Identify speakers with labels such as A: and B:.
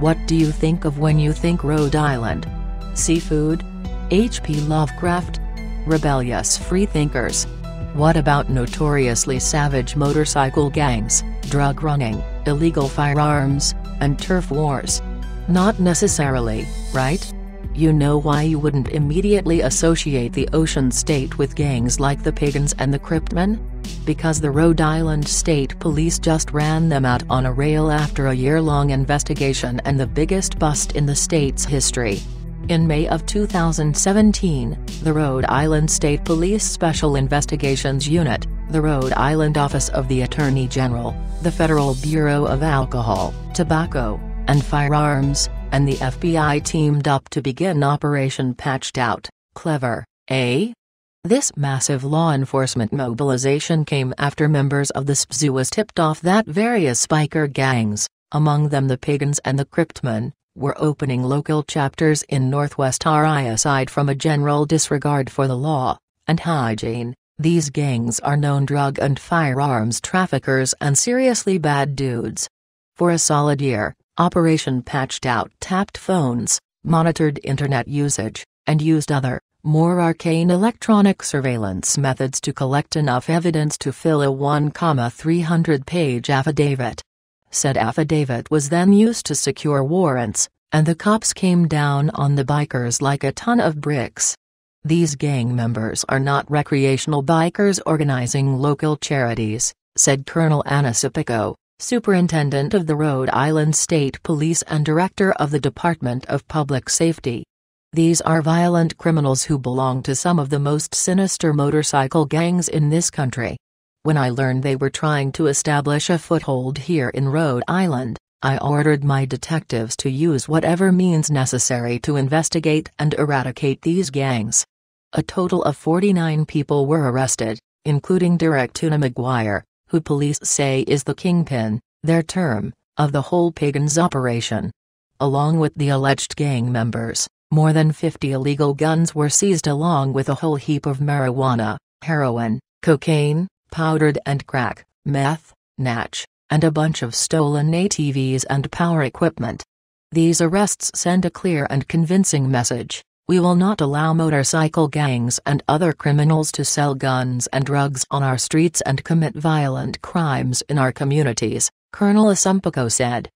A: What do you think of when you think Rhode Island? Seafood? H.P. Lovecraft? Rebellious freethinkers? What about notoriously savage motorcycle gangs, drug running, illegal firearms, and turf wars? Not necessarily, right? You know why you wouldn't immediately associate the Ocean State with gangs like the Pagans and the Cryptmen? Because the Rhode Island State Police just ran them out on a rail after a year-long investigation and the biggest bust in the state's history. In May of 2017, the Rhode Island State Police Special Investigations Unit, the Rhode Island Office of the Attorney General, the Federal Bureau of Alcohol, Tobacco, and Firearms, and the FBI teamed up to begin Operation Patched Out. Clever, eh? This massive law enforcement mobilization came after members of the SPSU was tipped off that various biker gangs, among them the Pagans and the Cryptmen, were opening local chapters in Northwest RI. Aside from a general disregard for the law and hygiene, these gangs are known drug and firearms traffickers and seriously bad dudes. For a solid year, Operation Patched Out tapped phones, monitored internet usage, and used other, more arcane electronic surveillance methods to collect enough evidence to fill a 1,300-page affidavit. Said affidavit was then used to secure warrants, and the cops came down on the bikers like a ton of bricks. These gang members are not recreational bikers organizing local charities, said Colonel Anna Sipico, Superintendent of the Rhode Island State Police and Director of the Department of Public Safety. These are violent criminals who belong to some of the most sinister motorcycle gangs in this country. When I learned they were trying to establish a foothold here in Rhode Island, I ordered my detectives to use whatever means necessary to investigate and eradicate these gangs. A total of 49 people were arrested, including Derek Tuna McGuire, who police say is the kingpin, their term, of the whole Pagans operation. Along with the alleged gang members, more than 50 illegal guns were seized along with a whole heap of marijuana, heroin, cocaine, powdered and crack, meth, natch, and a bunch of stolen ATVs and power equipment. These arrests send a clear and convincing message: we will not allow motorcycle gangs and other criminals to sell guns and drugs on our streets and commit violent crimes in our communities, Colonel Asumpico said.